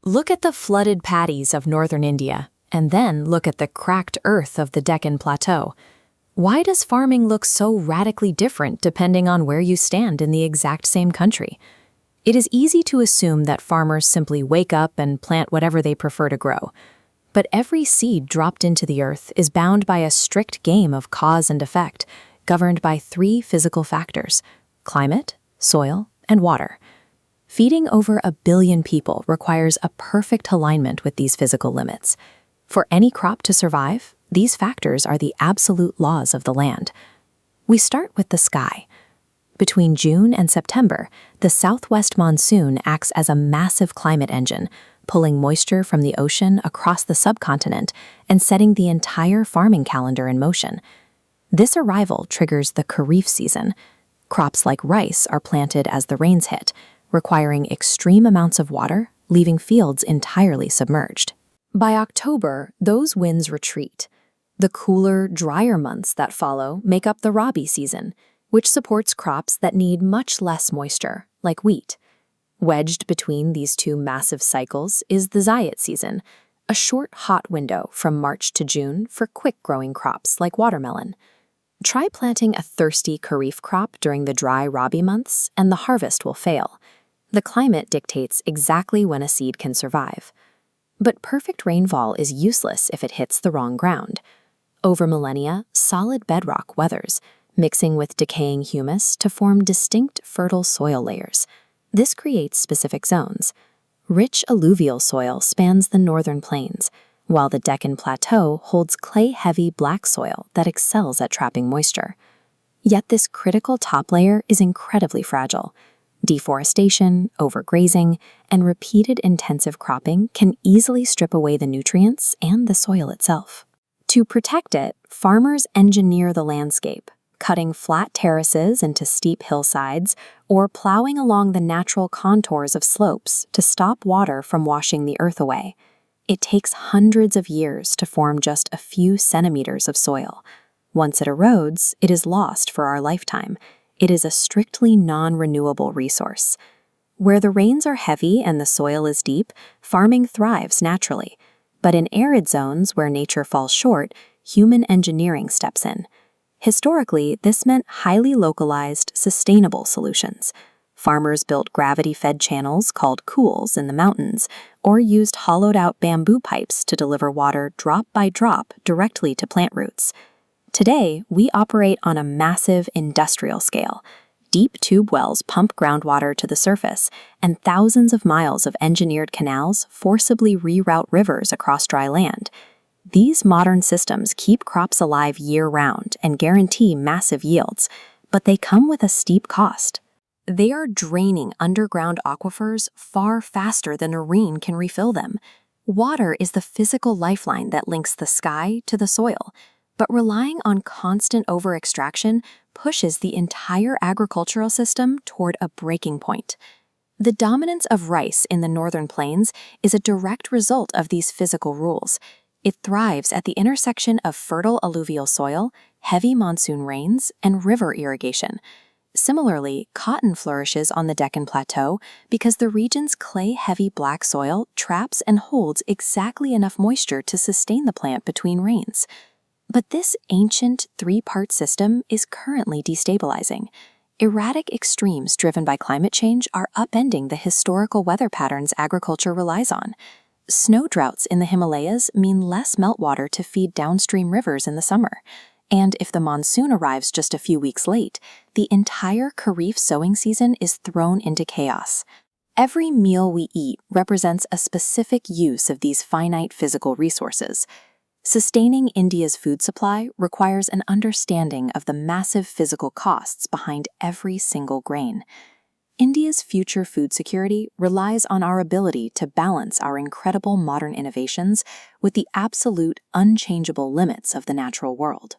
Look at the flooded paddies of northern India, and then look at the cracked earth of the Deccan Plateau. Why does farming look so radically different depending on where you stand in the exact same country? It is easy to assume that farmers simply wake up and plant whatever they prefer to grow. But every seed dropped into the earth is bound by a strict game of cause and effect, governed by three physical factors: climate, soil, and water. Feeding over 1 billion people requires a perfect alignment with these physical limits. For any crop to survive, these factors are the absolute laws of the land. We start with the sky. Between June and September, the southwest monsoon acts as a massive climate engine, pulling moisture from the ocean across the subcontinent and setting the entire farming calendar in motion. This arrival triggers the Kharif season. Crops like rice are planted as the rains hit, requiring extreme amounts of water, leaving fields entirely submerged. By October, those winds retreat. The cooler, drier months that follow make up the Rabi season, which supports crops that need much less moisture, like wheat. Wedged between these two massive cycles is the VII season, a short, hot window from March to June for quick-growing crops like watermelon. Try planting a thirsty Kharif crop during the dry Rabi months, and the harvest will fail. The climate dictates exactly when a seed can survive. But perfect rainfall is useless if it hits the wrong ground. Over millennia, solid bedrock weathers, mixing with decaying humus to form distinct fertile soil layers. This creates specific zones. Rich alluvial soil spans the northern plains, while the Deccan Plateau holds clay-heavy black soil that excels at trapping moisture. Yet this critical top layer is incredibly fragile. Deforestation, overgrazing, and repeated intensive cropping can easily strip away the nutrients and the soil itself. To protect it, farmers engineer the landscape, cutting flat terraces into steep hillsides or plowing along the natural contours of slopes to stop water from washing the earth away. It takes hundreds of years to form just a few centimeters of soil. Once it erodes, it is lost for our lifetime. It is a strictly non-renewable resource. Where the rains are heavy and the soil is deep, farming thrives naturally. But in arid zones where nature falls short, human engineering steps in. Historically, this meant highly localized, sustainable solutions. Farmers built gravity-fed channels called coules in the mountains, or used hollowed-out bamboo pipes to deliver water drop by drop directly to plant roots. Today, we operate on a massive industrial scale. Deep tube wells pump groundwater to the surface, and thousands of miles of engineered canals forcibly reroute rivers across dry land. These modern systems keep crops alive year-round and guarantee massive yields, but they come with a steep cost. They are draining underground aquifers far faster than a rain can refill them. Water is the physical lifeline that links the sky to the soil, but relying on constant over-extraction pushes the entire agricultural system toward a breaking point. The dominance of rice in the northern plains is a direct result of these physical rules. It thrives at the intersection of fertile alluvial soil, heavy monsoon rains, and river irrigation. Similarly, cotton flourishes on the Deccan Plateau because the region's clay-heavy black soil traps and holds exactly enough moisture to sustain the plant between rains. But this ancient three-part system is currently destabilizing. Erratic extremes driven by climate change are upending the historical weather patterns agriculture relies on. Snow droughts in the Himalayas mean less meltwater to feed downstream rivers in the summer. And if the monsoon arrives just a few weeks late, the entire Kharif sowing season is thrown into chaos. Every meal we eat represents a specific use of these finite physical resources. Sustaining India's food supply requires an understanding of the massive physical costs behind every single grain. India's future food security relies on our ability to balance our incredible modern innovations with the absolute, unchangeable limits of the natural world.